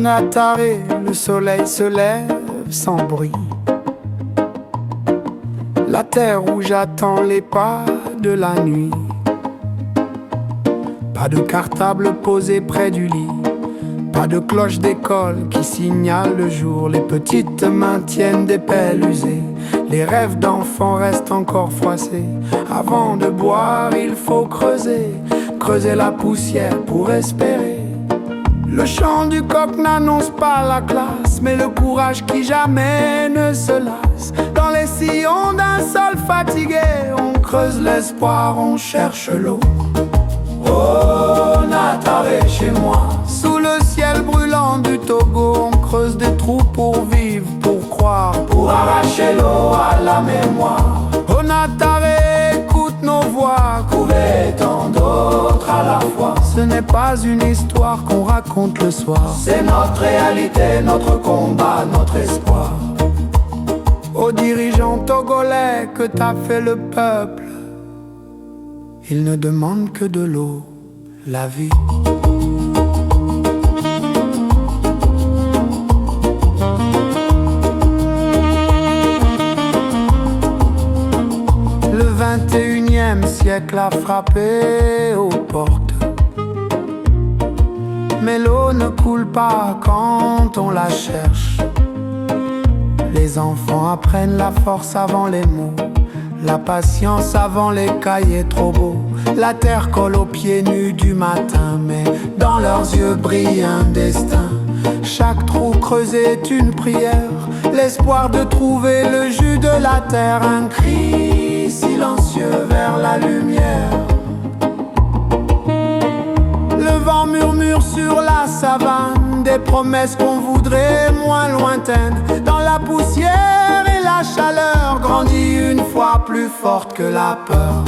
Onataré, le soleil se lève sans bruit. La terre rouge attend les pas de la nuit. Pas de cartable posé près du lit, pas de cloche d'école qui signale le jour. Les petites mains tiennent des pelles usées, les rêves d'enfants restent encore froissés. Avant de boire, il faut creuser, creuser la poussière pour espérer. Le chant du coq n'annonce pas la classe, mais le courage qui jamais ne se lasse. Dans les sillons d'un sol fatigué, on creuse l'espoir, on cherche l'eau. Onataré chez moi, sous le ciel brûlant du Togo, on creuse des trous pour vivre, pour croire, pour arracher l'eau à la mémoire. Onataré, écoute nos voix, couver tant d'autres à la fois. Ce n'est pas une histoire qu'on raconte le soir, c'est notre réalité, notre combat, notre espoir. Aux dirigeants togolais que t'a fait le peuple, ils ne demandent que de l'eau, la vie. Le 21e siècle a frappé aux portes, mais l'eau ne coule pas quand on la cherche. Les enfants apprennent la force avant les mots, la patience avant les cahiers trop beaux. La terre colle aux pieds nus du matin, mais dans leurs yeux brille un destin. Chaque trou creusé est une prière, l'espoir de trouver le jus de la terre. Un cri silencieux vers la lumière. Le vent murmure sur la savane, des promesses qu'on voudrait moins lointaines. Dans la poussière et la chaleur grandit une foi plus forte que la peur.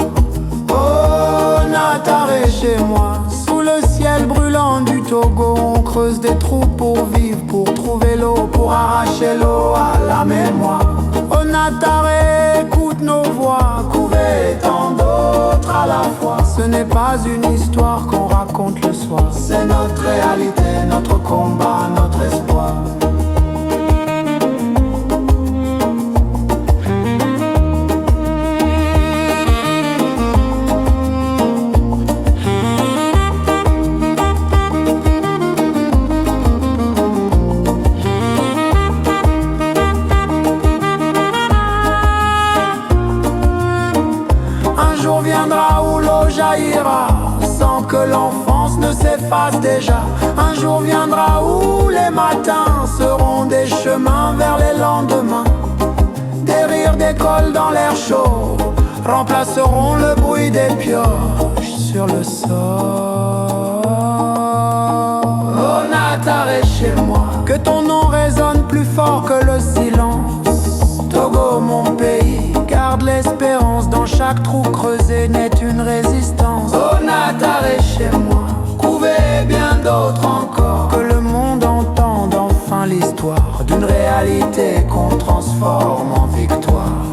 Onataré chez moi, sous le ciel brûlant du Togo, on creuse des trous pour vivre, pour trouver l'eau, pour arracher l'eau à la mémoire. Onataré, écoute nos voix, couver tant d'autres à la fois. Ce n'est pas une histoire qu'on raconte le soir, c'est notre réalité, notre combat, notre espoir. Un jour viendra où l'eau jaillira sans que l'enfance ne s'efface déjà. Un jour viendra où les matins seront des chemins vers les lendemains. Des rires d'école dans l'air chaud remplaceront le bruit des pioches sur le sol. Onataré chez moi, que ton nom résonne plus fort que le silence. Togo mon pays, garde l'espérance, dans chaque trou creusé naît une résistance. Onataré chez moi, couvez bien d'autres encore, que le monde entende enfin l'histoire d'une réalité qu'on transforme en victoire.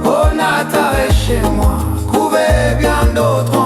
Onataré chez moi, couvez bien d'autres